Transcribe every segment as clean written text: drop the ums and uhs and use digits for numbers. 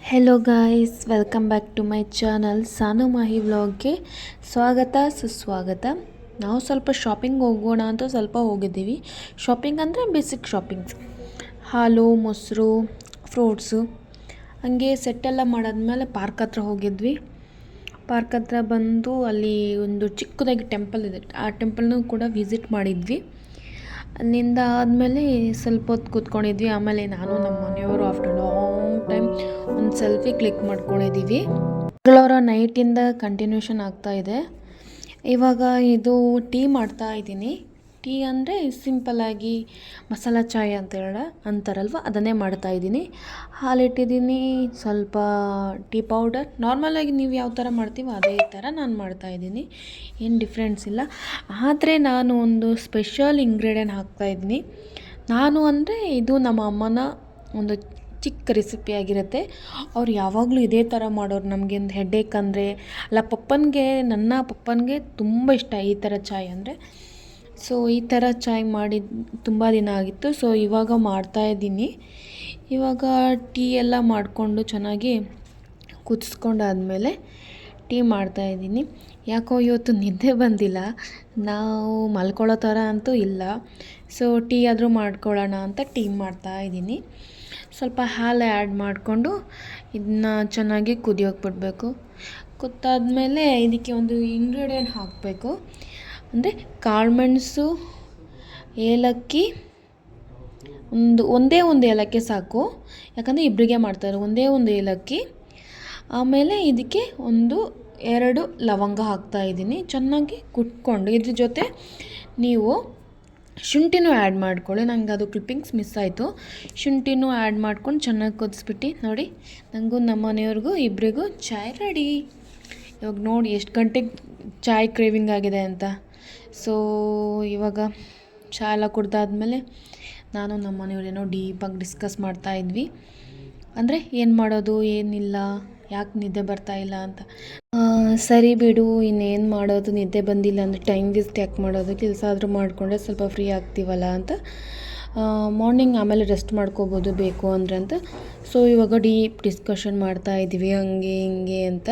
Hello guys, welcome back to my channel Sanu Mahi ವ್ಲಾಗ್ಗೆ ಸ್ವಾಗತ ಸುಸ್ವಾಗತ. ನಾವು ಸ್ವಲ್ಪ ಶಾಪಿಂಗ್ ಹೋಗೋಣ ಅಂತ ಸ್ವಲ್ಪ ಹೋಗಿದ್ದೀವಿ. ಶಾಪಿಂಗ್ ಅಂದರೆ ಬೇಸಿಕ್ ಶಾಪಿಂಗ್, ಹಾಲು ಮೊಸರು ಫ್ರೂಟ್ಸು ಹಂಗೆ ಸೆಟ್ಟೆಲ್ಲ ಮಾಡಾದ್ಮೇಲೆ ಪಾರ್ಕ್ ಹತ್ರ ಹೋಗಿದ್ವಿ. ಪಾರ್ಕ್ ಹತ್ರ ಬಂದು ಅಲ್ಲಿ ಒಂದು ಚಿಕ್ಕದಾಗಿ ಟೆಂಪಲ್ ಇದೆ, ಆ ಟೆಂಪಲ್ನೂ ಕೂಡ ವಿಸಿಟ್ ಮಾಡಿದ್ವಿ. ಅಲ್ಲಿಂದ ಆದಮೇಲೆ ಸ್ವಲ್ಪ ಹೊತ್ತು ಕೂತ್ಕೊಂಡಿದ್ವಿ. ಆಮೇಲೆ ನಾನು ನಮ್ಮ ಮನೆಯವರು ಆಫ್ಟರ್ ಲಾಂಗ್ ಟೈಮ್ ಒಂದು ಸೆಲ್ಫಿ ಕ್ಲಿಕ್ ಮಾಡ್ಕೊಂಡಿದ್ದೀವಿ. ಮಂಗಳವಾರ ನೈಟಿಂದ ಕಂಟಿನ್ಯೂಷನ್ ಆಗ್ತಾ ಇದೆ. ಇವಾಗ ಇದು ಟೀ ಮಾಡ್ತಾ ಇದ್ದೀನಿ. ಟೀ ಅಂದರೆ ಸಿಂಪಲ್ಲಾಗಿ ಮಸಾಲ ಚಾಯ್ ಅಂತಾರಲ್ವ, ಅದನ್ನೇ ಮಾಡ್ತಾ ಇದ್ದೀನಿ. ಹಾಲಿಟ್ಟಿದ್ದೀನಿ, ಸ್ವಲ್ಪ ಟೀ ಪೌಡರ್, ನಾರ್ಮಲಾಗಿ ನೀವು ಯಾವ ಥರ ಮಾಡ್ತೀವೋ ಅದೇ ಥರ ನಾನು ಮಾಡ್ತಾಯಿದ್ದೀನಿ, ಏನು ಡಿಫ್ರೆನ್ಸ್ ಇಲ್ಲ. ಆದರೆ ನಾನು ಒಂದು ಸ್ಪೆಷಲ್ ಇಂಗ್ರೀಡಿಯೆಂಟ್ ಹಾಕ್ತಾಯಿದ್ದೀನಿ. ನಾನು ಅಂದರೆ ಇದು ನಮ್ಮ ಅಮ್ಮನ ಒಂದು ಚಿಕ್ಕ ರೆಸಿಪಿ ಆಗಿರುತ್ತೆ. ಅವ್ರು ಯಾವಾಗಲೂ ಇದೇ ಥರ ಮಾಡೋರು. ನಮಗೆ ಒಂದು ಹೆಡ್ಏಕ್ ಅಂದರೆ ಅಲ್ಲ, ನನ್ನ ಪಪ್ಪನಿಗೆ ತುಂಬ ಇಷ್ಟ ಈ ಥರ ಚಾಯ್ ಅಂದರೆ. ಸೊ ಈ ಥರ ಚಾಯ್ ಮಾಡಿ ತುಂಬ ದಿನ ಆಗಿತ್ತು. ಸೊ ಇವಾಗ ಮಾಡ್ತಾಯಿದ್ದೀನಿ. ಇವಾಗ ಟೀ ಎಲ್ಲ ಮಾಡಿಕೊಂಡು ಚೆನ್ನಾಗಿ ಕುದಿಸ್ಕೊಂಡಾದ್ಮೇಲೆ ಟೀ ಮಾಡ್ತಾಯಿದ್ದೀನಿ. ಯಾಕೋ ಇವತ್ತು ನಿದ್ದೆ ಬಂದಿಲ್ಲ, ನಾವು ಮಲ್ಕೊಳ್ಳೋ ಥರ ಅಂತೂ ಇಲ್ಲ. ಸೊ ಟೀ ಆದರೂ ಮಾಡ್ಕೊಳ್ಳೋಣ ಅಂತ ಟೀ ಮಾಡ್ತಾಯಿದ್ದೀನಿ. ಸ್ವಲ್ಪ ಹಾಲು ಆ್ಯಡ್ ಮಾಡಿಕೊಂಡು ಇದನ್ನ ಚೆನ್ನಾಗಿ ಕುದಿಯೋಕೆ ಬಿಡಬೇಕು. ಕುದ್ದಾದ್ಮೇಲೆ ಇದಕ್ಕೆ ಒಂದು ಇಂಗ್ರೀಡಿಯೆಂಟ್ ಹಾಕಬೇಕು. ಅಂದರೆ ಕಾಳುಮೆಣಸು, ಏಲಕ್ಕಿ, ಒಂದೇ ಒಂದು ಏಲಕ್ಕಿ ಸಾಕು, ಯಾಕಂದರೆ ಇಬ್ಬರಿಗೆ ಮಾಡ್ತಾರೆ. ಒಂದೇ ಒಂದು ಏಲಕ್ಕಿ, ಆಮೇಲೆ ಇದಕ್ಕೆ 1-2 ಲವಂಗ ಹಾಕ್ತಾಯಿದ್ದೀನಿ. ಚೆನ್ನಾಗಿ ಕುಟ್ಕೊಂಡು ಇದ್ರ ಜೊತೆ ನೀವು ಶುಂಠಿನೂ ಆ್ಯಡ್ ಮಾಡ್ಕೊಳ್ಳಿ. ನನಗೆ ಅದು ಕ್ಲಿಪ್ಪಿಂಗ್ಸ್ ಮಿಸ್ ಆಯಿತು. ಶುಂಠಿನೂ ಆ್ಯಡ್ ಮಾಡ್ಕೊಂಡು ಚೆನ್ನಾಗಿ ಕುದಿಸ್ಬಿಟ್ಟು ನೋಡಿ, ನನಗೂ ನಮ್ಮ ಮನೆಯವ್ರಿಗೂ ಇಬ್ಬರಿಗೂ ಚಾಯ್ ರೆಡಿ. ಇವಾಗ ನೋಡಿ ಎಷ್ಟು ಗಂಟೆಗೆ ಚಾಯ್ ಕ್ರೇವಿಂಗ್ ಆಗಿದೆ ಅಂತ. ಸೊ ಇವಾಗ ಚಾಯ್ ಎಲ್ಲ ಕುಡ್ದಾದ್ಮೇಲೆ ನಾನು ನಮ್ಮ ಮನೆಯವ್ರೇನೋ ಡೀಪಾಗಿ ಡಿಸ್ಕಸ್ ಮಾಡ್ತಾಯಿದ್ವಿ. ಅಂದರೆ ಏನು ಮಾಡೋದು ಏನಿಲ್ಲ, ಯಾಕೆ ನಿದ್ದೆ ಬರ್ತಾಯಿಲ್ಲ ಅಂತ. ಸರಿ ಬಿಡು, ಇನ್ನೇನು ಮಾಡೋದು, ನಿದ್ದೆ ಬಂದಿಲ್ಲ ಅಂದರೆ ಟೈಮ್ ವೇಸ್ಟ್ ಯಾಕೆ ಮಾಡೋದು, ಕೆಲಸ ಆದರೂ ಮಾಡಿಕೊಂಡ್ರೆ ಸ್ವಲ್ಪ ಫ್ರೀ ಆಗ್ತೀವಲ್ಲ ಅಂತ. ಮಾರ್ನಿಂಗ್ ಆಮೇಲೆ ರೆಸ್ಟ್ ಮಾಡ್ಕೋಬೋದು ಬೇಕು ಅಂದರೆ ಅಂತ. ಸೊ ಇವಾಗ ಡೀಪ್ ಡಿಸ್ಕಷನ್ ಮಾಡ್ತಾಯಿದ್ವಿ, ಹಂಗೆ ಹಿಂಗೆ ಅಂತ.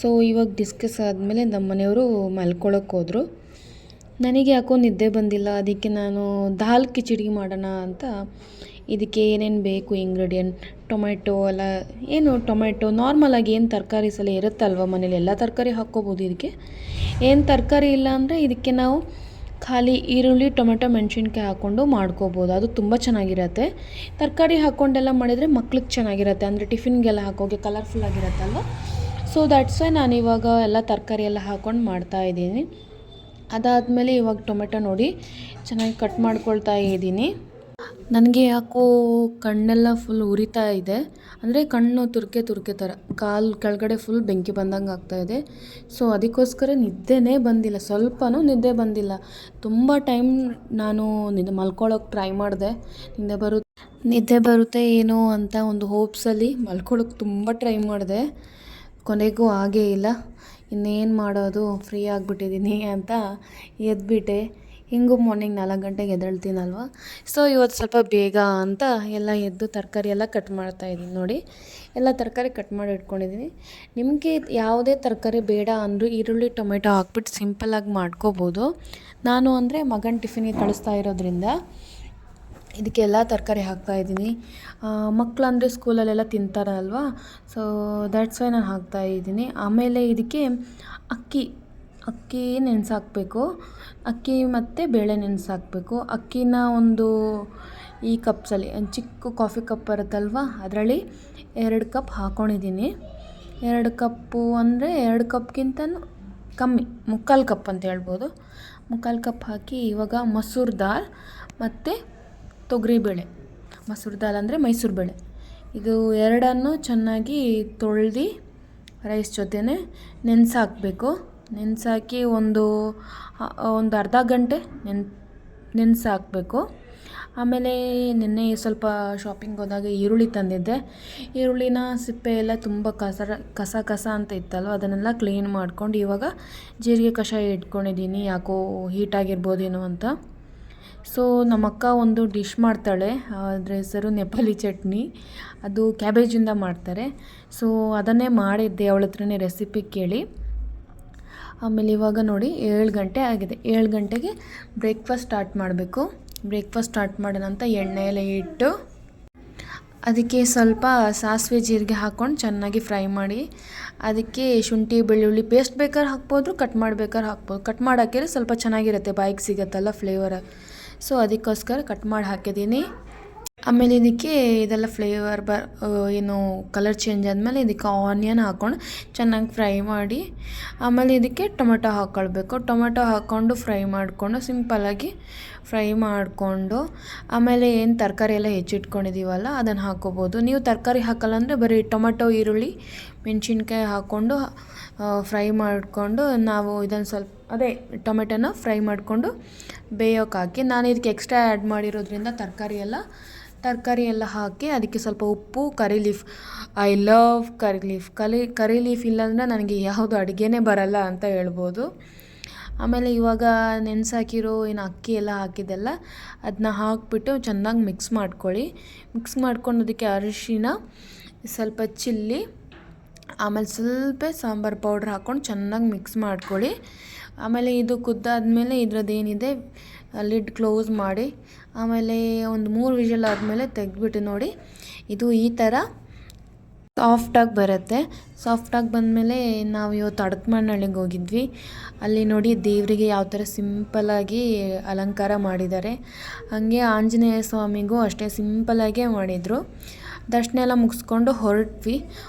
ಸೊ ಇವಾಗ ಡಿಸ್ಕಸ್ ಆದಮೇಲೆ ನಮ್ಮ ಮನೆಯವರು ಮಲ್ಕೊಳ್ಳೋಕೆ ಹೋದರು. ನನಗೆ ಯಾಕೋ ನಿದ್ದೆ ಬಂದಿಲ್ಲ, ಅದಕ್ಕೆ ನಾನು ದಾಲ್ ಕಿಚಡಿ ಮಾಡೋಣ ಅಂತ. ಇದಕ್ಕೆ ಏನೇನು ಬೇಕು ಇಂಗ್ರೀಡಿಯೆಂಟ್, ಟೊಮೆಟೊ ಎಲ್ಲ, ಟೊಮೆಟೊ ನಾರ್ಮಲಾಗಿ ಏನು ತರಕಾರೀಸ್ ಎಲ್ಲ ಇರುತ್ತಲ್ವ ಮನೇಲಿ, ಎಲ್ಲ ತರಕಾರಿ ಹಾಕ್ಕೋಬೋದು. ಇದಕ್ಕೆ ಏನು ತರಕಾರಿ ಇಲ್ಲ ಅಂದರೆ ಇದಕ್ಕೆ ನಾವು ಖಾಲಿ ಈರುಳ್ಳಿ, ಟೊಮೆಟೊ, ಮೆಣಸಿನ್ಕಾಯಿ ಹಾಕ್ಕೊಂಡು ಮಾಡ್ಕೋಬೋದು. ಅದು ತುಂಬ ಚೆನ್ನಾಗಿರುತ್ತೆ. ತರಕಾರಿ ಹಾಕ್ಕೊಂಡೆಲ್ಲ ಮಾಡಿದರೆ ಮಕ್ಳಿಗೆ ಚೆನ್ನಾಗಿರುತ್ತೆ, ಅಂದರೆ ಟಿಫಿನ್ಗೆಲ್ಲ ಹಾಕೋಗೆ ಕಲರ್ಫುಲ್ ಆಗಿರುತ್ತಲ್ವ. ಸೊ ದ್ಯಾಟ್ಸ್ ವೈ ನಾನು ಇವಾಗ ಎಲ್ಲ ತರಕಾರಿ ಎಲ್ಲ ಹಾಕ್ಕೊಂಡು ಮಾಡ್ತಾಯಿದ್ದೀನಿ. ಅದಾದಮೇಲೆ ಇವಾಗ ಟೊಮೆಟೊ ನೋಡಿ ಚೆನ್ನಾಗಿ ಕಟ್ ಮಾಡ್ಕೊಳ್ತಾ ಇದ್ದೀನಿ. ನನಗೆ ಯಾಕೋ ಕಣ್ಣೆಲ್ಲ ಫುಲ್ ಉರಿತಾ ಇದೆ, ಅಂದರೆ ಕಣ್ಣು ತುರ್ಕೆ ಥರ, ಕಾಲು ಕೆಳಗಡೆ ಫುಲ್ ಬೆಂಕಿ ಬಂದಂಗೆ ಆಗ್ತಾಯಿದೆ. ಸೊ ಅದಕ್ಕೋಸ್ಕರ ನಿದ್ದೆನೇ ಬಂದಿಲ್ಲ, ಸ್ವಲ್ಪನೂ ನಿದ್ದೆ ಬಂದಿಲ್ಲ. ತುಂಬ ಟೈಮ್ ನಾನು ಮಲ್ಕೊಳ್ಳೋಕೆ ಟ್ರೈ ಮಾಡಿದೆ, ನಿದ್ದೆ ಬರುತ್ತೆ ಏನೋ ಅಂತ ಒಂದು ಹೋಪ್ಸಲ್ಲಿ ಮಲ್ಕೊಳ್ಳೋಕೆ ತುಂಬ ಟ್ರೈ ಮಾಡಿದೆ. ಕೊನೆಗೂ ಆಗೇ ಇಲ್ಲ. ಇನ್ನೇನು ಮಾಡೋದು, ಫ್ರೀ ಆಗಿಬಿಟ್ಟಿದ್ದೀನಿ ಅಂತ ಎದ್ಬಿಟ್ಟೆ. ಹಿಂಗೂ ಮಾರ್ನಿಂಗ್ 4 ಗಂಟೆಗೆ ಎದ್ದೇಳ್ತೀನಲ್ವ. ಸೊ ಇವತ್ತು ಸ್ವಲ್ಪ ಬೇಗ ಅಂತ ಎಲ್ಲ ಎದ್ದು ತರಕಾರಿ ಎಲ್ಲ ಕಟ್ ಮಾಡ್ತಾಯಿದ್ದೀನಿ. ನೋಡಿ, ಎಲ್ಲ ತರಕಾರಿ ಕಟ್ ಮಾಡಿ ಇಟ್ಕೊಂಡಿದ್ದೀನಿ. ನಿಮಗೆ ಯಾವುದೇ ತರಕಾರಿ ಬೇಡ ಅಂದರೂ ಈರುಳ್ಳಿ, ಟೊಮೆಟೊ ಹಾಕ್ಬಿಟ್ಟು ಸಿಂಪಲ್ಲಾಗಿ ಮಾಡ್ಕೋಬೋದು. ನಾನು ಅಂದರೆ ಮಗನ ಟಿಫಿನಿಗೆ ಕಳಿಸ್ತಾ ಇರೋದ್ರಿಂದ ಇದಕ್ಕೆ ಎಲ್ಲ ತರಕಾರಿ ಹಾಕ್ತಾಯಿದ್ದೀನಿ. ಮಕ್ಕಳಂದರೆ ಸ್ಕೂಲಲ್ಲೆಲ್ಲ ತಿಂತಾರಲ್ವ, ಸೊ ದ್ಯಾಟ್ಸ್ ವೈ ನಾನು ಹಾಕ್ತಾಯಿದ್ದೀನಿ. ಆಮೇಲೆ ಇದಕ್ಕೆ ಅಕ್ಕಿ ನೆನೆಸಾಕಬೇಕು, ಅಕ್ಕಿ ಮತ್ತು ಬೇಳೆ ನೆನೆಸಾಕಬೇಕು. ಅಕ್ಕಿನ ಈ ಕಪ್ಸಲ್ಲಿ ಚಿಕ್ಕ ಕಾಫಿ ಕಪ್ ಬರುತ್ತಲ್ವ, ಅದರಲ್ಲಿ 2 ಕಪ್ ಹಾಕ್ಕೊಂಡಿದ್ದೀನಿ. 2 ಕಪ್ಪು ಅಂದರೆ 2 ಕಪ್ಗಿಂತನೂ ಕಮ್ಮಿ, 3/4 ಕಪ್ ಅಂತ ಹೇಳ್ಬೋದು. 3/4 ಕಪ್ ಹಾಕಿ ಇವಾಗ ಮಸೂರ್ ದಾಲ್ ಮತ್ತು ತೊಗರಿಬೇಳೆ, ಮಸೂರ್ ದಾಲ್ ಅಂದರೆ ಮೈಸೂರು ಬೇಳೆ, ಇದು ಎರಡನ್ನು ಚೆನ್ನಾಗಿ ತೊಳೆದು ರೈಸ್ ಜೊತೆನೇ ನೆನೆಸಾಕಬೇಕು. ನೆನೆಸಾಕಿ ಒಂದು ಅರ್ಧ ಗಂಟೆ ನೆನೆಸಾಕಬೇಕು. ಆಮೇಲೆ ನಿನ್ನೆ ಸ್ವಲ್ಪ ಶಾಪಿಂಗ್ ಹೋದಾಗ ಈರುಳ್ಳಿ ತಂದಿದ್ದೆ. ಈರುಳ್ಳಿನ ಸಿಪ್ಪೆ ಎಲ್ಲ ತುಂಬ ಕಸ ಅಂತ ಇತ್ತಲ್ವ, ಅದನ್ನೆಲ್ಲ ಕ್ಲೀನ್ ಮಾಡ್ಕೊಂಡು ಇವಾಗ ಜೀರಿಗೆ ಕಷಾಯ ಇಟ್ಕೊಂಡಿದ್ದೀನಿ. ಯಾಕೋ ಹೀಟಾಗಿರ್ಬೋದೇನೋ ಅಂತ. ಸೊ ನಮ್ಮಕ್ಕ ಒಂದು ಡಿಶ್ ಮಾಡ್ತಾಳೆ, ಅದ್ರ ಹೆಸರು ನೆಪಾಲಿ ಚಟ್ನಿ. ಅದು ಕ್ಯಾಬೇಜಿಂದ ಮಾಡ್ತಾರೆ. ಸೊ ಅದನ್ನೇ ಮಾಡಿದ್ದೆ ಅವಳ ಹತ್ರನೇ ರೆಸಿಪಿ ಕೇಳಿ. ಆಮೇಲೆ ಇವಾಗ ನೋಡಿ 7 ಗಂಟೆ ಆಗಿದೆ. 7 ಗಂಟೆಗೆ ಬ್ರೇಕ್ಫಾಸ್ಟ್ ಸ್ಟಾರ್ಟ್ ಮಾಡಬೇಕು. ಬ್ರೇಕ್ಫಾಸ್ಟ್ ಸ್ಟಾರ್ಟ್ ಮಾಡೋಣ ಅಂತ ಎಣ್ಣೆ ಎಲ್ಲ ಇಟ್ಟು ಅದಕ್ಕೆ ಸ್ವಲ್ಪ ಸಾಸಿವೆ ಜೀರಿಗೆ ಹಾಕ್ಕೊಂಡು ಚೆನ್ನಾಗಿ ಫ್ರೈ ಮಾಡಿ, ಅದಕ್ಕೆ ಶುಂಠಿ ಬೆಳ್ಳುಳ್ಳಿ ಪೇಸ್ಟ್ ಬೇಕಾದ್ರೆ ಹಾಕ್ಬೋದು, ಕಟ್ ಮಾಡಬೇಕಾದ್ರೆ ಹಾಕ್ಬೋದು. ಕಟ್ ಮಾಡಿ ಹಾಕಿದ್ರೆ ಸ್ವಲ್ಪ ಚೆನ್ನಾಗಿರುತ್ತೆ, ಬಾಯಿಗೆ ಸಿಗುತ್ತಲ್ಲ ಫ್ಲೇವರ್. ಸೊ ಅದಕ್ಕೋಸ್ಕರ ಕಟ್ ಮಾಡಿ ಹಾಕಿದ್ದೀನಿ. ಆಮೇಲೆ ಇದಕ್ಕೆ ಇದೆಲ್ಲ ಫ್ಲೇವರ್ ಏನು ಕಲರ್ ಚೇಂಜ್ ಆದಮೇಲೆ ಇದಕ್ಕೆ ಆನಿಯನ್ ಹಾಕ್ಕೊಂಡು ಚೆನ್ನಾಗಿ ಫ್ರೈ ಮಾಡಿ, ಆಮೇಲೆ ಇದಕ್ಕೆ ಟೊಮೆಟೊ ಹಾಕ್ಕೊಳ್ಬೇಕು. ಟೊಮೆಟೊ ಹಾಕ್ಕೊಂಡು ಫ್ರೈ ಮಾಡಿಕೊಂಡು ಸಿಂಪಲ್ಲಾಗಿ ಫ್ರೈ ಮಾಡಿಕೊಂಡು, ಆಮೇಲೆ ಏನು ತರಕಾರಿ ಎಲ್ಲ ಹೆಚ್ಚಿಟ್ಕೊಂಡಿದ್ದೀವಲ್ಲ ಅದನ್ನು ಹಾಕ್ಕೋಬೋದು. ನೀವು ತರಕಾರಿ ಹಾಕಲ್ಲ ಅಂದರೆ ಬರೀ ಟೊಮೆಟೊ, ಈರುಳ್ಳಿ, ಮೆಣಸಿನ್ಕಾಯಿ ಹಾಕ್ಕೊಂಡು ಫ್ರೈ ಮಾಡಿಕೊಂಡು, ನಾವು ಇದನ್ನು ಸ್ವಲ್ಪ ಅದೇ ಟೊಮೆಟೊನ ಫ್ರೈ ಮಾಡಿಕೊಂಡು ಬೇಯೋಕೆ ಹಾಕಿ, ನಾನು ಇದಕ್ಕೆ ಎಕ್ಸ್ಟ್ರಾ ಆ್ಯಡ್ ಮಾಡಿರೋದ್ರಿಂದ ತರಕಾರಿ ಎಲ್ಲ ಹಾಕಿ ಅದಕ್ಕೆ ಸ್ವಲ್ಪ ಉಪ್ಪು, curry leaf. I love curry leaf ಇಲ್ಲಾಂದರೆ ನನಗೆ ಯಾವುದು ಅಡುಗೆನೇ ಬರಲ್ಲ ಅಂತ ಹೇಳ್ಬೋದು. ಆಮೇಲೆ ಇವಾಗ ನೆನೆಸಾಕಿರೋ ಏನು ಅಕ್ಕಿ ಎಲ್ಲ ಹಾಕಿದ್ದೆಲ್ಲ ಅದನ್ನ ಹಾಕಿಬಿಟ್ಟು ಚೆನ್ನಾಗಿ ಮಿಕ್ಸ್ ಮಾಡ್ಕೊಳ್ಳಿ. ಮಿಕ್ಸ್ ಮಾಡ್ಕೊಂಡು ಅದಕ್ಕೆ ಅರಿಶಿನ, ಸ್ವಲ್ಪ ಚಿಲ್ಲಿ, ಆಮೇಲೆ ಸ್ವಲ್ಪ ಸಾಂಬಾರು ಪೌಡ್ರ್ ಹಾಕ್ಕೊಂಡು ಚೆನ್ನಾಗಿ ಮಿಕ್ಸ್ ಮಾಡ್ಕೊಳ್ಳಿ. ಆಮೇಲೆ ಇದು ಕುದ್ದಾದಮೇಲೆ ಇದ್ರದ್ದೇನಿದೆ ಲಿಡ್ ಕ್ಲೋಸ್ ಮಾಡಿ, ಆಮೇಲೆ ಒಂದು 3 ವಿಷಲ್ ಆದಮೇಲೆ ತೆಗೆದ್ಬಿಟ್ಟು ನೋಡಿ, ಇದು ಈ ಥರ ಸಾಫ್ಟಾಗಿ ಬರುತ್ತೆ. ಸಾಫ್ಟಾಗಿ ಬಂದಮೇಲೆ ನಾವು ಇವತ್ತು ಅಡಕಮನಹಳ್ಳಿಗೆ ಹೋಗಿದ್ವಿ. ಅಲ್ಲಿ ನೋಡಿ ದೇವರಿಗೆ ಯಾವ ಥರ ಸಿಂಪಲ್ಲಾಗಿ ಅಲಂಕಾರ ಮಾಡಿದ್ದಾರೆ. ಹಾಗೆ ಆಂಜನೇಯ ಸ್ವಾಮಿಗೂ ಅಷ್ಟೇ ಸಿಂಪಲ್ಲಾಗೇ ಮಾಡಿದರು. ದರ್ಶನ ಎಲ್ಲ ಮುಗಿಸ್ಕೊಂಡು ಹೊರಟ್ವಿ.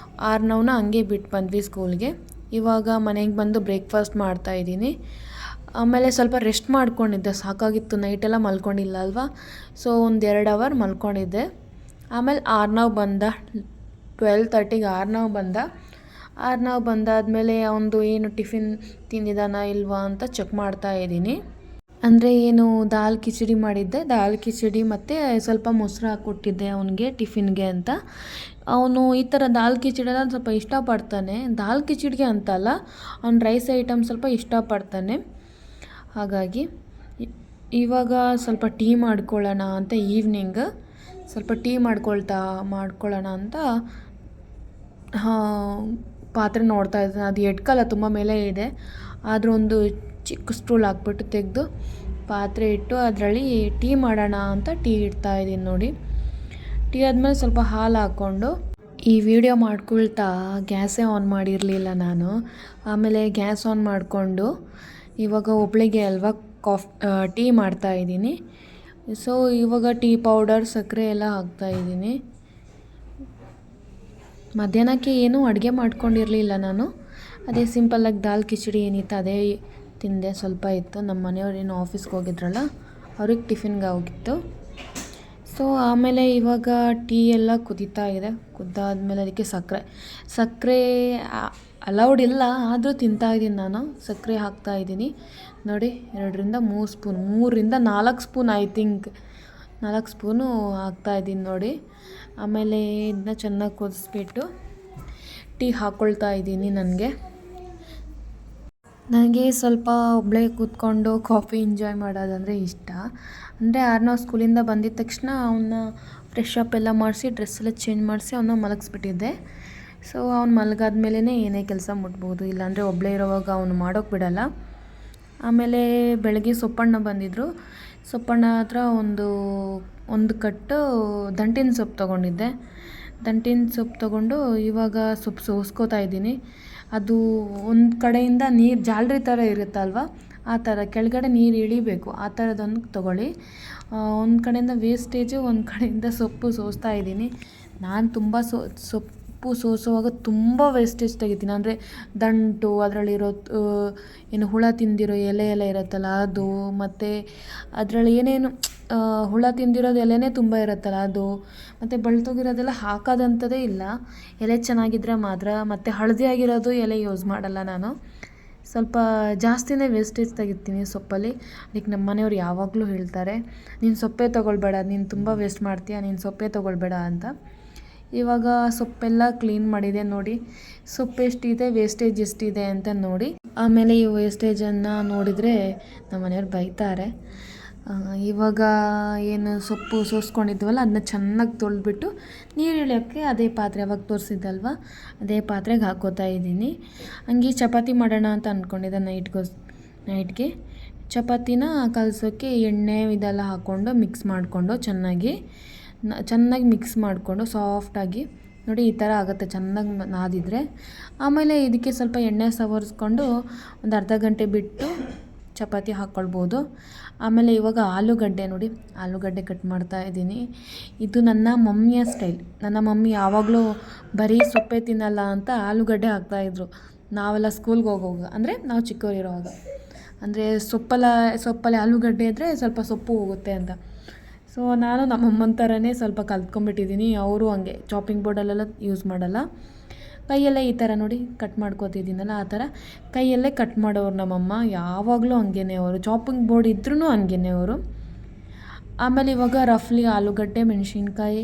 6 ಹಂಗೆ ಬಿಟ್ಟು ಬಂದ್ವಿ ಸ್ಕೂಲ್ಗೆ. ಇವಾಗ ಮನೆಗೆ ಬಂದು ಬ್ರೇಕ್ಫಾಸ್ಟ್ ಮಾಡ್ತಾಯಿದ್ದೀನಿ. ಆಮೇಲೆ ಸ್ವಲ್ಪ ರೆಸ್ಟ್ ಮಾಡ್ಕೊಂಡಿದ್ದೆ, ಸಾಕಾಗಿತ್ತು, ನೈಟೆಲ್ಲ ಮಲ್ಕೊಂಡಿಲ್ಲ ಅಲ್ವಾ. ಸೊ ಒಂದು 2 ಅವರ್ ಮಲ್ಕೊಂಡಿದ್ದೆ. ಆಮೇಲೆ ಆರ್ನವ್ ಬಂದ, 12:30ಗೆ ಆರ್ನವ್ ಬಂದಾದಮೇಲೆ ಅವನು ಏನು ಟಿಫಿನ್ ತಿಂದಿದ್ದಾನ ಇಲ್ವಾ ಅಂತ ಚೆಕ್ ಮಾಡ್ತಾಯಿದ್ದೀನಿ. ಅಂದರೆ ಏನು ದಾಲ್ ಕಿಚಡಿ ಮಾಡಿದ್ದೆ, ದಾಲ್ ಕಿಚಡಿ ಮತ್ತು ಸ್ವಲ್ಪ ಮೊಸರು ಹಾಕ್ಕೊಟ್ಟಿದ್ದೆ ಅವನಿಗೆ ಟಿಫಿನ್ಗೆ ಅಂತ. ಅವನು ಈ ಥರ ದಾಲ್ ಕಿಚಡಿನ ಸ್ವಲ್ಪ ಇಷ್ಟಪಡ್ತಾನೆ. ದಾಲ್ ಕಿಚಡಿಗೆ ಅಂತಲ್ಲ, ಅವ್ನು ರೈಸ್ ಐಟಮ್ ಸ್ವಲ್ಪ ಇಷ್ಟಪಡ್ತಾನೆ. ಹಾಗಾಗಿ ಇವಾಗ ಸ್ವಲ್ಪ ಟೀ ಮಾಡ್ಕೊಳ್ಳೋಣ ಅಂತ, ಈವ್ನಿಂಗ್ ಸ್ವಲ್ಪ ಟೀ ಮಾಡ್ಕೊಳ್ಳೋಣ ಅಂತ ಪಾತ್ರೆ ನೋಡ್ತಾ ಇದ್ದೀನಿ. ಅದು ಎಡ್ಕಲ್ಲ, ತುಂಬ ಮೇಲೆ ಇದೆ. ಆದರೂ ಒಂದು ಚಿಕ್ಕ ಸ್ಟೂಲ್ ಹಾಕ್ಬಿಟ್ಟು ತೆಗೆದು ಪಾತ್ರೆ ಇಟ್ಟು ಅದರಲ್ಲಿ ಟೀ ಮಾಡೋಣ ಅಂತ ಟೀ ಇಡ್ತಾಯಿದ್ದೀನಿ ನೋಡಿ. ಟೀ ಆದಮೇಲೆ ಸ್ವಲ್ಪ ಹಾಲು ಹಾಕ್ಕೊಂಡು, ಈ ವಿಡಿಯೋ ಮಾಡ್ಕೊಳ್ತಾ ಗ್ಯಾಸೇ ಆನ್ ಮಾಡಿರಲಿಲ್ಲ ನಾನು. ಆಮೇಲೆ ಗ್ಯಾಸ್ ಆನ್ ಮಾಡಿಕೊಂಡು ಇವಾಗ ಒಬ್ಳಿಗೆ ಅಲ್ವಾ ಟೀ ಮಾಡ್ತಾಯಿದ್ದೀನಿ. ಸೊ ಇವಾಗ ಟೀ ಪೌಡರ್, ಸಕ್ಕರೆ ಎಲ್ಲ ಹಾಕ್ತಾಯಿದ್ದೀನಿ. ಮಧ್ಯಾಹ್ನಕ್ಕೆ ಏನೂ ಅಡುಗೆ ಮಾಡ್ಕೊಂಡಿರಲಿಲ್ಲ ನಾನು. ಅದೇ ಸಿಂಪಲ್ಲಾಗಿ ದಾಲ್ ಕಿಚಡಿ ಏನಿತ್ತು ಅದೇ ತಿಂದೆ. ಸ್ವಲ್ಪ ಇತ್ತು, ನಮ್ಮ ಮನೆಯವ್ರು ಏನು ಆಫೀಸ್ಗೆ ಹೋಗಿದ್ರಲ್ಲ ಅವ್ರಿಗೆ ಟಿಫಿನ್ಗೆ ಹೋಗಿತ್ತು. ಸೊ ಆಮೇಲೆ ಇವಾಗ ಟೀ ಎಲ್ಲ ಕುದೀತಾ ಇದೆ. ಕುದ್ದಾದ್ಮೇಲೆ ಅದಕ್ಕೆ ಸಕ್ಕರೆ ಅಲೌಡ್ ಇಲ್ಲ, ಆದರೂ ತಿಂತಾಯಿದ್ದೀನಿ ನಾನು. ಸಕ್ಕರೆ ಹಾಕ್ತಾಯಿದ್ದೀನಿ ನೋಡಿ, 2ರಿಂದ 3 ಸ್ಪೂನ್, 3ರಿಂದ 4 ಸ್ಪೂನ್, ಐ ಥಿಂಕ್ 4 ಸ್ಪೂನು ಹಾಕ್ತಾಯಿದ್ದೀನಿ ನೋಡಿ. ಆಮೇಲೆ ಇದನ್ನ ಚೆನ್ನಾಗಿ ಕುದಿಸ್ಬಿಟ್ಟು ಟೀ ಹಾಕ್ಕೊಳ್ತಾ ಇದ್ದೀನಿ. ನನಗೆ ಸ್ವಲ್ಪ ಒಬ್ಬಳೇ ಕೂತ್ಕೊಂಡು ಕಾಫಿ ಎಂಜಾಯ್ ಮಾಡೋದಂದರೆ ಇಷ್ಟ. ಅಂದರೆ ಆರ್ನವ್ ಸ್ಕೂಲಿಂದ ಬಂದಿದ ತಕ್ಷಣ ಅವನ್ನ ಫ್ರೆಶ್ ಅಪ್ ಎಲ್ಲ ಮಾಡಿಸಿ, ಡ್ರೆಸ್ ಎಲ್ಲ ಚೇಂಜ್ ಮಾಡಿಸಿ ಅವನ್ನ ಮಲಗಿಸ್ಬಿಟ್ಟಿದ್ದೆ. ಸೊ ಅವ್ನು ಮಲಗಾದ್ಮೇಲೆ ಏನೇ ಕೆಲಸ ಮುಟ್ಬೋದು, ಇಲ್ಲಾಂದರೆ ಒಬ್ಬಳೇ ಇರೋವಾಗ ಅವನು ಮಾಡೋಕ್ಕೆ ಬಿಡಲ್ಲ. ಆಮೇಲೆ ಬೆಳಗ್ಗೆ ಸೊಪ್ಪಣ್ಣ ಬಂದಿದ್ದರು. ಸೊಪ್ಪಣ್ಣ ಹತ್ರ ಒಂದು ಕಟ್ಟು ದಂಟಿನ ಸೊಪ್ಪು ತೊಗೊಂಡಿದ್ದೆ. ದಂಟಿನ ಸೊಪ್ಪು ತೊಗೊಂಡು ಇವಾಗ ಸೊಪ್ಪು ಸೋಸ್ಕೋತಾ ಇದ್ದೀನಿ. ಅದು ಒಂದು ಕಡೆಯಿಂದ ನೀರು ಜಾಲರಿ ಥರ ಇರುತ್ತಲ್ವ, ಆ ಥರ ಕೆಳಗಡೆ ನೀರು ಇಳಿಬೇಕು, ಆ ಥರದೊಂದು ತೊಗೊಳ್ಳಿ. ಒಂದು ಕಡೆಯಿಂದ ವೇಸ್ಟೇಜು, ಒಂದು ಕಡೆಯಿಂದ ಸೊಪ್ಪು ಸೋಸ್ತಾ ಇದ್ದೀನಿ. ನಾನು ತುಂಬ ಸೊಪ್ಪು ಸೋಸುವಾಗ ತುಂಬ ವೇಸ್ಟೇಜ್ ತೆಗಿತೀನಿ. ಅಂದರೆ ದಂಟು, ಅದರಲ್ಲಿರೋ ಏನು ಹುಳ ತಿಂದಿರೋ ಎಲೆ ಎಲ್ಲ ಇರುತ್ತಲ್ಲ ಅದು, ಮತ್ತು ಅದರಲ್ಲಿ ಏನೇನು ಹುಳ ತಿಂದಿರೋದು ಎಲೆನೇ ತುಂಬ ಇರುತ್ತಲ್ಲ ಅದು, ಮತ್ತು ಬಳ್ತೋಗಿರೋದೆಲ್ಲ ಹಾಕೋದಂಥದ್ದೇ ಇಲ್ಲ. ಎಲೆ ಚೆನ್ನಾಗಿದ್ದರೆ ಮಾತ್ರ. ಮತ್ತು ಹಳದಿ ಆಗಿರೋದು ಎಲೆ ಯೂಸ್ ಮಾಡಲ್ಲ ನಾನು. ಸ್ವಲ್ಪ ಜಾಸ್ತಿನೇ ವೇಸ್ಟೇಜ್ ತೆಗಿತೀನಿ ಸೊಪ್ಪಲ್ಲಿ. ಅದಕ್ಕೆ ನಮ್ಮ ಮನೆಯವ್ರು ಯಾವಾಗಲೂ ಹೇಳ್ತಾರೆ, ನೀನು ಸೊಪ್ಪೇ ತೊಗೊಳ್ಬೇಡ, ನೀನು ತುಂಬ ವೇಸ್ಟ್ ಮಾಡ್ತೀಯ, ನೀನು ಸೊಪ್ಪೇ ತೊಗೊಳ್ಬೇಡ ಅಂತ. ಇವಾಗ ಸೊಪ್ಪೆಲ್ಲ ಕ್ಲೀನ್ ಮಾಡಿದೆ ನೋಡಿ. ಸೊಪ್ಪು ಎಷ್ಟಿದೆ, ವೇಸ್ಟೇಜ್ ಎಷ್ಟಿದೆ ಅಂತ ನೋಡಿ. ಆಮೇಲೆ ಈ ವೇಸ್ಟೇಜನ್ನು ನೋಡಿದರೆ ನಮ್ಮ ಮನೆಯವ್ರು ಬೈತಾರೆ. ಇವಾಗ ಏನು ಸೊಪ್ಪು ಸೋಸ್ಕೊಂಡಿದ್ವಲ್ಲ ಅದನ್ನ ಚೆನ್ನಾಗಿ ತೊಳೆದ್ಬಿಟ್ಟು ನೀರು ಇಳಿಯೋಕ್ಕೆ ಅದೇ ಪಾತ್ರೆ ಅವಾಗ ತೋರಿಸಿದ್ದಲ್ವ ಅದೇ ಪಾತ್ರೆಗೆ ಹಾಕೋತಾ ಇದ್ದೀನಿ. ಹಂಗೆ ಚಪಾತಿ ಮಾಡೋಣ ಅಂತ ಅಂದ್ಕೊಂಡಿದ್ದೆ ನೈಟ್ಗೆ ಚಪಾತಿನ ಕಲಸೋಕ್ಕೆ ಎಣ್ಣೆ ಇದೆಲ್ಲ ಹಾಕ್ಕೊಂಡು ಮಿಕ್ಸ್ ಮಾಡಿಕೊಂಡು ಚೆನ್ನಾಗಿ ಮಿಕ್ಸ್ ಮಾಡಿಕೊಂಡು ಸಾಫ್ಟಾಗಿ ನೋಡಿ ಈ ಥರ ಆಗುತ್ತೆ ಚೆನ್ನಾಗಿ ನಾದಿದ್ರೆ. ಆಮೇಲೆ ಇದಕ್ಕೆ ಸ್ವಲ್ಪ ಎಣ್ಣೆ ಸವರಿಸ್ಕೊಂಡು ಒಂದು ಅರ್ಧ ಗಂಟೆ ಬಿಟ್ಟು ಚಪಾತಿ ಹಾಕ್ಕೊಳ್ಬೋದು. ಆಮೇಲೆ ಇವಾಗ ಆಲೂಗಡ್ಡೆ ಕಟ್ ಮಾಡ್ತಾ ಇದ್ದೀನಿ. ಇದು ನನ್ನ ಮಮ್ಮಿಯ ಸ್ಟೈಲ್. ನನ್ನ ಮಮ್ಮಿ ಯಾವಾಗಲೂ ಬರೀ ಸೊಪ್ಪೆ ತಿನ್ನಲ್ಲ ಅಂತ ಆಲೂಗಡ್ಡೆ ಹಾಕ್ತಾಯಿದ್ರು ನಾವೆಲ್ಲ ಸ್ಕೂಲ್ಗೆ ಹೋಗುವಾಗ, ಅಂದರೆ ನಾವು ಚಿಕ್ಕವರಿರುವಾಗ. ಅಂದರೆ ಸೊಪ್ಪಲ್ಲಿ ಆಲೂಗಡ್ಡೆ ಇದ್ದರೆ ಸ್ವಲ್ಪ ಸೊಪ್ಪು ಹೋಗುತ್ತೆ ಅಂತ. ಸೊ ನಾನು ನಮ್ಮಮ್ಮನ ಥರನೇ ಸ್ವಲ್ಪ ಕಲ್ತ್ಕೊಂಡ್ಬಿಟ್ಟಿದ್ದೀನಿ. ಅವರು ಹಂಗೆ ಚಾಪಿಂಗ್ ಬೋರ್ಡಲ್ಲೆಲ್ಲ ಯೂಸ್ ಮಾಡಲ್ಲ, ಕೈಯಲ್ಲೇ ಈ ಥರ ನೋಡಿ ಕಟ್ ಮಾಡ್ಕೋತಿದ್ದೀನಲ್ಲ ಆ ಥರ ಕೈಯಲ್ಲೇ ಕಟ್ ಮಾಡೋರು ನಮ್ಮಮ್ಮ. ಯಾವಾಗಲೂ ಹಂಗೇನೆ ಅವರು, ಚಾಪಿಂಗ್ ಬೋರ್ಡ್ ಇದ್ರೂ ಹಂಗೇನೆ ಅವರು. ಆಮೇಲೆ ಇವಾಗ ರಫ್ಲಿ ಆಲೂಗಡ್ಡೆ ಮೆಣಸಿನ್ಕಾಯಿ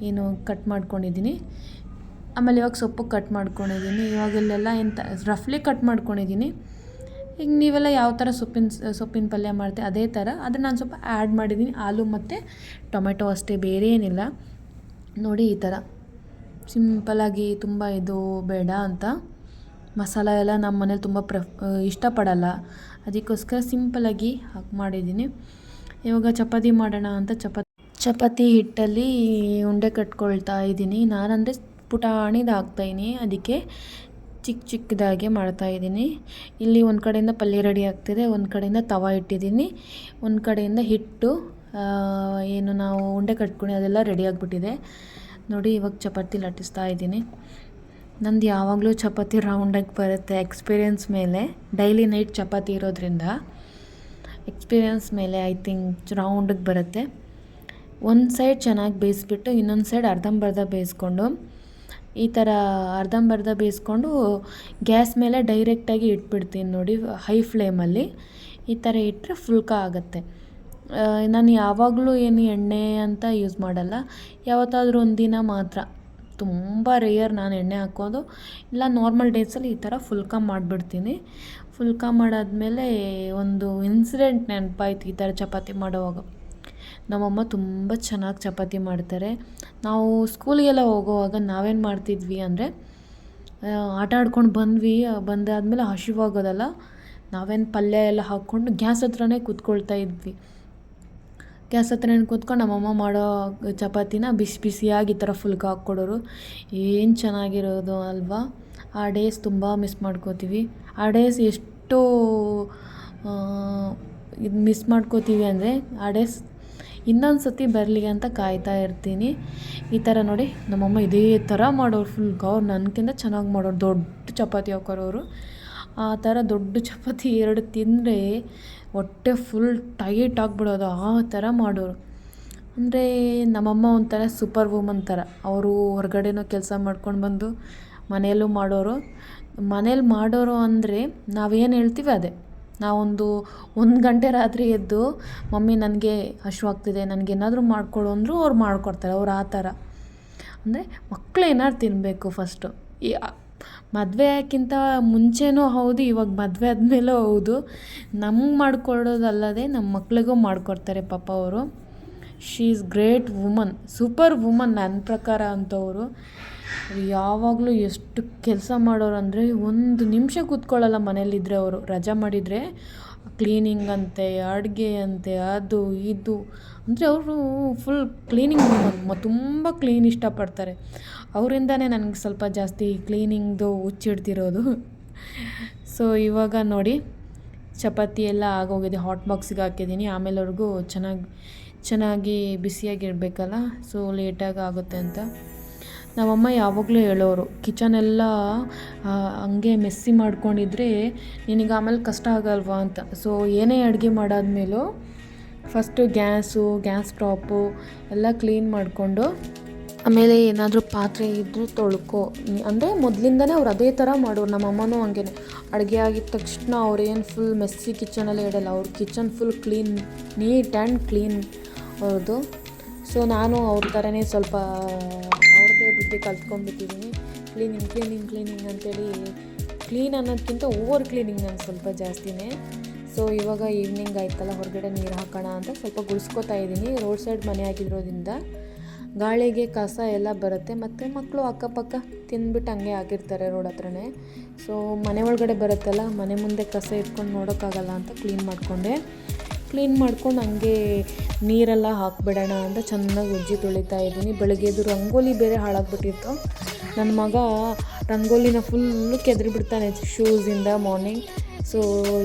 ಏನು ಕಟ್ ಮಾಡ್ಕೊಂಡಿದ್ದೀನಿ. ಆಮೇಲೆ ಇವಾಗ ಸೊಪ್ಪು ಕಟ್ ಮಾಡ್ಕೊಂಡಿದ್ದೀನಿ. ಇವಾಗೆಲ್ಲ ರಫ್ಲಿ ಕಟ್ ಮಾಡ್ಕೊಂಡಿದ್ದೀನಿ. ಈಗ ನೀವೆಲ್ಲ ಯಾವ ಥರ ಸೊಪ್ಪಿನ ಪಲ್ಯ ಮಾಡ್ತೀವಿ ಅದೇ ಥರ ಅದನ್ನು ನಾನು ಸ್ವಲ್ಪ ಆ್ಯಡ್ ಮಾಡಿದ್ದೀನಿ. ಆಲೂ ಮತ್ತು ಟೊಮೆಟೊ ಅಷ್ಟೇ, ಬೇರೆ ಏನಿಲ್ಲ. ನೋಡಿ ಈ ಥರ ಸಿಂಪಲಾಗಿ, ತುಂಬ ಇದು ಬೇಡ ಅಂತ. ಮಸಾಲ ಎಲ್ಲ ನಮ್ಮ ಮನೇಲಿ ತುಂಬ ಇಷ್ಟಪಡಲ್ಲ, ಅದಕ್ಕೋಸ್ಕರ ಸಿಂಪಲಾಗಿ ಮಾಡಿದ್ದೀನಿ. ಇವಾಗ ಚಪಾತಿ ಮಾಡೋಣ ಅಂತ ಚಪಾತಿ ಹಿಟ್ಟಲ್ಲಿ ಉಂಡೆ ಕಟ್ಕೊಳ್ತಾ ಇದ್ದೀನಿ. ನಾನಂದರೆ ಪುಟಾಣಿದು ಹಾಕ್ತಾಯಿದ್ದೀನಿ, ಅದಕ್ಕೆ ಚಿಕ್ಕದಾಗೆ ಮಾಡ್ತಾಯಿದ್ದೀನಿ. ಇಲ್ಲಿ ಒಂದು ಕಡೆಯಿಂದ ಪಲ್ಯ ರೆಡಿ ಆಗ್ತಿದೆ, ಒಂದು ಕಡೆಯಿಂದ ತವ ಇಟ್ಟಿದ್ದೀನಿ, ಒಂದು ಕಡೆಯಿಂದ ಹಿಟ್ಟು ಏನು ನಾವು ಉಂಡೆ ಕಟ್ಕೊಂಡು ಅದೆಲ್ಲ ರೆಡಿ ಆಗಿಬಿಟ್ಟಿದೆ. ನೋಡಿ ಇವಾಗ ಚಪಾತಿ ಲಟ್ಟಿಸ್ತಾ ಇದ್ದೀನಿ. ನಂದು ಯಾವಾಗಲೂ ಚಪಾತಿ ರೌಂಡಾಗಿ ಬರುತ್ತೆ, ಎಕ್ಸ್ಪೀರಿಯನ್ಸ್ ಮೇಲೆ. ಡೈಲಿ ನೈಟ್ ಚಪಾತಿ ಇರೋದ್ರಿಂದ ಎಕ್ಸ್ಪೀರಿಯನ್ಸ್ ಮೇಲೆ ಐ ಥಿಂಕ್ ರೌಂಡಿಗೆ ಬರುತ್ತೆ. ಒಂದು ಸೈಡ್ ಚೆನ್ನಾಗಿ ಬೇಯಿಸ್ಬಿಟ್ಟು ಇನ್ನೊಂದು ಸೈಡ್ ಅರ್ಧಂಬರ್ಧ ಬೇಯಿಸ್ಕೊಂಡು, ಈ ಥರ ಅರ್ಧಂಬರ್ಧ ಬೇಯಿಸ್ಕೊಂಡು ಗ್ಯಾಸ್ ಮೇಲೆ ಡೈರೆಕ್ಟಾಗಿ ಇಟ್ಬಿಡ್ತೀನಿ ನೋಡಿ, ಹೈ ಫ್ಲೇಮಲ್ಲಿ. ಈ ಥರ ಇಟ್ಟರೆ ಫುಲ್ಕ ಆಗುತ್ತೆ. ನಾನು ಯಾವಾಗಲೂ ಏನು ಎಣ್ಣೆ ಅಂತ ಯೂಸ್ ಮಾಡಲ್ಲ, ಯಾವತ್ತಾದರೂ ಒಂದು ದಿನ ಮಾತ್ರ, ತುಂಬ ರೇಯರ್ ನಾನು ಎಣ್ಣೆ ಹಾಕೋದು. ಇಲ್ಲ ನಾರ್ಮಲ್ ಡೇಸಲ್ಲಿ ಈ ಥರ ಫುಲ್ಕ ಮಾಡಿಬಿಡ್ತೀನಿ. ಫುಲ್ಕ ಮಾಡಾದಮೇಲೆ ಒಂದು ಇನ್ಸಿಡೆಂಟ್ ನೆನಪಾಯ್ತು ಈ ಥರ ಚಪಾತಿ ಮಾಡೋವಾಗ. ನಮ್ಮಮ್ಮ ತುಂಬ ಚೆನ್ನಾಗಿ ಚಪಾತಿ ಮಾಡ್ತಾರೆ. ನಾವು ಸ್ಕೂಲಿಗೆಲ್ಲ ಹೋಗೋವಾಗ ನಾವೇನು ಮಾಡ್ತಿದ್ವಿ ಅಂದರೆ, ಆಟ ಆಡ್ಕೊಂಡು ಬಂದಾದಮೇಲೆ ಹಸಿವಾಗೋದಲ್ಲ, ನಾವೇನು ಪಲ್ಯ ಎಲ್ಲ ಹಾಕ್ಕೊಂಡು ಗ್ಯಾಸ್ ಹತ್ರನೇ ಕೂತ್ಕೊಳ್ತಾ ಇದ್ವಿ. ಗ್ಯಾಸ್ ಹತ್ರನೇ ಕೂತ್ಕೊಂಡು ನಮ್ಮಮ್ಮ ಮಾಡೋ ಚಪಾತಿನ ಬಿಸಿಯಾಗಿ ಈ ಥರ ಫುಲ್ಕ ಹಾಕ್ಕೊಡೋರು. ಏನು ಚೆನ್ನಾಗಿರೋದು ಅಲ್ವಾ. ಆ ಡೇಸ್ ತುಂಬ ಮಿಸ್ ಮಾಡ್ಕೋತೀವಿ. ಆ ಡೇಸ್ ಎಷ್ಟು ಇದು ಮಿಸ್ ಮಾಡ್ಕೋತೀವಿ ಅಂದರೆ, ಆ ಡೇಸ್ ಇನ್ನೊಂದು ಸತಿ ಬರಲಿ ಅಂತ ಕಾಯ್ತಾ ಇರ್ತೀನಿ. ಈ ಥರ ನೋಡಿ ನಮ್ಮಮ್ಮ ಇದೇ ಥರ ಮಾಡೋರು ಫುಲ್ಕ. ಅವ್ರು ನನಗಿಂತ ಚೆನ್ನಾಗಿ ಮಾಡೋರು, ದೊಡ್ಡ ಚಪಾತಿ ಹಾಕೋರವರು. ಆ ಥರ ದೊಡ್ಡ ಚಪಾತಿ 2 ತಿಂದರೆ ಹೊಟ್ಟೆ ಫುಲ್ ಟೈಟ್ ಆಗಿಬಿಡೋದು, ಆ ಥರ ಮಾಡೋರು. ಅಂದರೆ ನಮ್ಮಮ್ಮ ಒಂಥರ ಸೂಪರ್ ವುಮನ್ ಥರ. ಅವರು ಹೊರಗಡೆನೂ ಕೆಲಸ ಮಾಡ್ಕೊಂಡು ಬಂದು ಮನೆಯಲ್ಲೂ ಮನೇಲಿ ಮಾಡೋರು ಅಂದರೆ ನಾವೇನು ಹೇಳ್ತೀವಿ ಅದೇ. ನಾವೊಂದು 1 ಗಂಟೆ ರಾತ್ರಿ ಎದ್ದು ಮಮ್ಮಿ ನನಗೆ ಹಸಿವಾಗ್ತಿದೆ, ನನಗೇನಾದರೂ ಮಾಡಿಕೊಡು ಅಂದರೂ ಅವ್ರು ಮಾಡಿಕೊಡ್ತಾರೆ. ಅವ್ರು ಆ ಥರ. ಅಂದರೆ ಮಕ್ಕಳು ಏನಾದ್ರು ತಿನ್ನಬೇಕು ಫಸ್ಟು. ಮದುವೆಕ್ಕಿಂತ ಮುಂಚೆನೂ ಹೌದು, ಇವಾಗ ಮದುವೆ ಆದಮೇಲೂ ಹೌದು. ನಮ್ಗೆ ಮಾಡಿಕೊಡೋದಲ್ಲದೆ ನಮ್ಮ ಮಕ್ಳಿಗೂ ಮಾಡಿಕೊಡ್ತಾರೆ ಪಾಪ ಅವರು. She is great woman, super woman ನನ್ನ ಪ್ರಕಾರ ಅಂತವರು. ಯಾವಾಗಲೂ ಎಷ್ಟು ಕೆಲಸ ಮಾಡೋರು ಅಂದರೆ, 1 ನಿಮಿಷ ಕೂತ್ಕೊಳ್ಳಲ್ಲ ಮನೇಲಿದ್ದರೆ ಅವರು. ರಜಾ ಮಾಡಿದರೆ ಕ್ಲೀನಿಂಗ್ ಅಂತೆ, ಅಡುಗೆ ಅಂತೆ, ಅದು ಇದು ಅಂದರೆ ಅವರು ಫುಲ್ ಕ್ಲೀನಿಂಗ್ ವುಮನ್. ತುಂಬ ಕ್ಲೀನ್ ಇಷ್ಟಪಡ್ತಾರೆ. ಅವರಿಂದನೇ ನನಗೆ ಸ್ವಲ್ಪ ಜಾಸ್ತಿ ಕ್ಲೀನಿಂಗ್ದು ಹುಚ್ಚಿಡ್ತಿರೋದು. ಸೊ ಇವಾಗ ನೋಡಿ ಚಪಾತಿ ಎಲ್ಲ ಆಗೋಗಿದೆ, ಹಾಟ್ ಬಾಕ್ಸಿಗೆ ಹಾಕಿದ್ದೀನಿ. ಆಮೇಲೆವರೆಗೂ ಚೆನ್ನಾಗಿ ಬಿಸಿಯಾಗಿಡಬೇಕಲ್ಲ, ಸೊ ಲೇಟಾಗಿ ಆಗುತ್ತೆ ಅಂತ. ನಮ್ಮಮ್ಮ ಯಾವಾಗಲೂ ಹೇಳೋರು, ಕಿಚನೆಲ್ಲ ಹಂಗೆ ಮೆಸ್ಸಿ ಮಾಡ್ಕೊಂಡಿದ್ರೆ ನಿನಗೆ ಆಮೇಲೆ ಕಷ್ಟ ಆಗಲ್ವಾ ಅಂತ. ಸೊ ಏನೇ ಅಡುಗೆ ಮಾಡಾದ್ಮೇಲೂ ಫಸ್ಟು ಗ್ಯಾಸ್ ಸ್ಟಾಪು ಎಲ್ಲ ಕ್ಲೀನ್ ಮಾಡಿಕೊಂಡು, ಆಮೇಲೆ ಏನಾದರೂ ಪಾತ್ರೆ ಇದ್ದರೆ ತೊಳ್ಕೊ ಅಂದರೆ ಮೊದಲಿಂದನೇ ಅವ್ರು ಅದೇ ಥರ ಮಾಡೋರು. ನಮ್ಮಮ್ಮನೂ ಹಂಗೆ, ಅಡುಗೆ ಆಗಿದ ತಕ್ಷಣ ಅವ್ರೇನು ಫುಲ್ ಮೆಸ್ಸಿ ಕಿಚನಲ್ಲೇ ಇಡಲ್ಲ. ಅವ್ರ kitchen full clean, neat and clean ಅವ್ರದ್ದು. ಸೊ ನಾನು ಅವ್ರ ಥರನೇ ಸ್ವಲ್ಪ ಅವ್ರದ್ದೇ ಬುದ್ಧಿ ಕಲ್ತ್ಕೊಂಡ್ಬಿಟ್ಟಿದ್ದೀನಿ. ಕ್ಲೀನಿಂಗ್ ಅಂತೇಳಿ, ಕ್ಲೀನ್ ಅನ್ನೋದಕ್ಕಿಂತ ಓವರ್ ಕ್ಲೀನಿಂಗ್ ನಾನು ಸ್ವಲ್ಪ ಜಾಸ್ತಿನೇ. ಸೊ ಇವಾಗ ಈವ್ನಿಂಗ್ ಆಯ್ತಲ್ಲ, ಹೊರಗಡೆ ನೀರು ಹಾಕೋಣ ಅಂತ ಸ್ವಲ್ಪ ಗುಡಿಸ್ಕೊತಾ ಇದ್ದೀನಿ. ರೋಡ್ ಸೈಡ್ ಮನೆ ಆಗಿರೋದ್ರಿಂದ ಗಾಳಿಗೆ ಕಸ ಎಲ್ಲ ಬರುತ್ತೆ, ಮತ್ತು ಮಕ್ಕಳು ಅಕ್ಕಪಕ್ಕ ತಿಂದ್ಬಿಟ್ಟು ಹಂಗೆ ಆಗಿರ್ತಾರೆ ರೋಡ್ ಹತ್ರನೇ. ಸೊ ಮನೆ ಒಳಗಡೆ ಬರುತ್ತಲ್ಲ, ಮನೆ ಮುಂದೆ ಕಸ ಇಟ್ಕೊಂಡು ನೋಡೋಕ್ಕಾಗಲ್ಲ ಅಂತ ಕ್ಲೀನ್ ಮಾಡ್ಕೊಂಡು ಹಂಗೆ ನೀರೆಲ್ಲ ಹಾಕ್ಬಿಡೋಣ ಅಂತ ಚೆನ್ನಾಗಿ ಉಜ್ಜಿ ತೊಳಿತಾ ಇದ್ದೀನಿ. ಬೆಳಗ್ಗೆದು ರಂಗೋಲಿ ಬೇರೆ ಹಾಳಾಗ್ಬಿಟ್ಟಿತ್ತು. ನನ್ನ ಮಗ ರಂಗೋಲಿನ ಫುಲ್ಲು ಕೆದರಿಬಿಡ್ತಾನೆ ಶೂಸಿಂದ ಮಾರ್ನಿಂಗ್. ಸೊ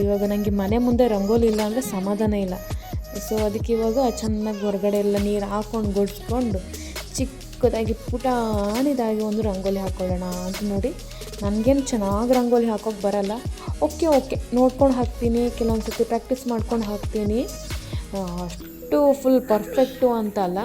ಇವಾಗ ನನಗೆ ಮನೆ ಮುಂದೆ ರಂಗೋಲಿ ಇಲ್ಲ ಅಂದರೆ ಸಮಾಧಾನ ಇಲ್ಲ. ಸೊ ಅದಕ್ಕೆ ಇವಾಗ ಚೆನ್ನಾಗಿ ಹೊರಗಡೆ ಎಲ್ಲ ನೀರು ಹಾಕ್ಕೊಂಡು ಗುಡಿಸ್ಕೊಂಡು ಚಿಕ್ಕದಾಗಿ ಪುಟಾಣಿದಾಗಿ ಒಂದು ರಂಗೋಲಿ ಹಾಕ್ಕೊಳ್ಳೋಣ ಅಂತ. ನೋಡಿ, ನನಗೇನು ಚೆನ್ನಾಗಿ ರಂಗೋಲಿ ಹಾಕೋಕ್ಕೆ ಬರಲ್ಲ. ಓಕೆ ನೋಡ್ಕೊಂಡು ಹಾಕ್ತೀನಿ, ಕೆಲವೊಂದು ಸರ್ತಿ ಪ್ರಾಕ್ಟೀಸ್ ಮಾಡ್ಕೊಂಡು ಹಾಕ್ತೀನಿ. ಅಷ್ಟು ಫುಲ್ ಪರ್ಫೆಕ್ಟು ಅಂತ ಅಲ್ಲ.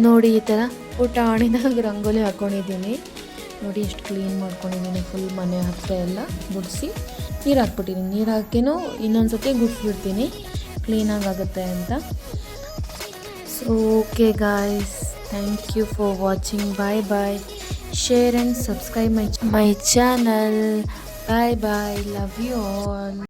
ನೋಡಿ, ಈ ಥರ ಪುಟಾಣಿದಾಗ ರಂಗೋಲಿ ಹಾಕ್ಕೊಂಡಿದ್ದೀನಿ. ನೋಡಿ ಎಷ್ಟು ಕ್ಲೀನ್ ಮಾಡ್ಕೊಂಡಿದ್ದೀನಿ. ಫುಲ್ ಮನೆ ಹತ್ತಿರ ಎಲ್ಲ ಗುಡಿಸಿ ನೀರು ಹಾಕ್ಬಿಟ್ಟಿದ್ದೀನಿ. ನೀರು ಹಾಕಿನೂ ಇನ್ನೊಂದು ಸತಿ ಗುಡಿಸ್ಬಿಡ್ತೀನಿ, ಕ್ಲೀನಾಗಿ ಆಗುತ್ತೆ ಅಂತ. So okay guys, thank you for watching. Bye. Share and subscribe my channel. Bye. Love you all.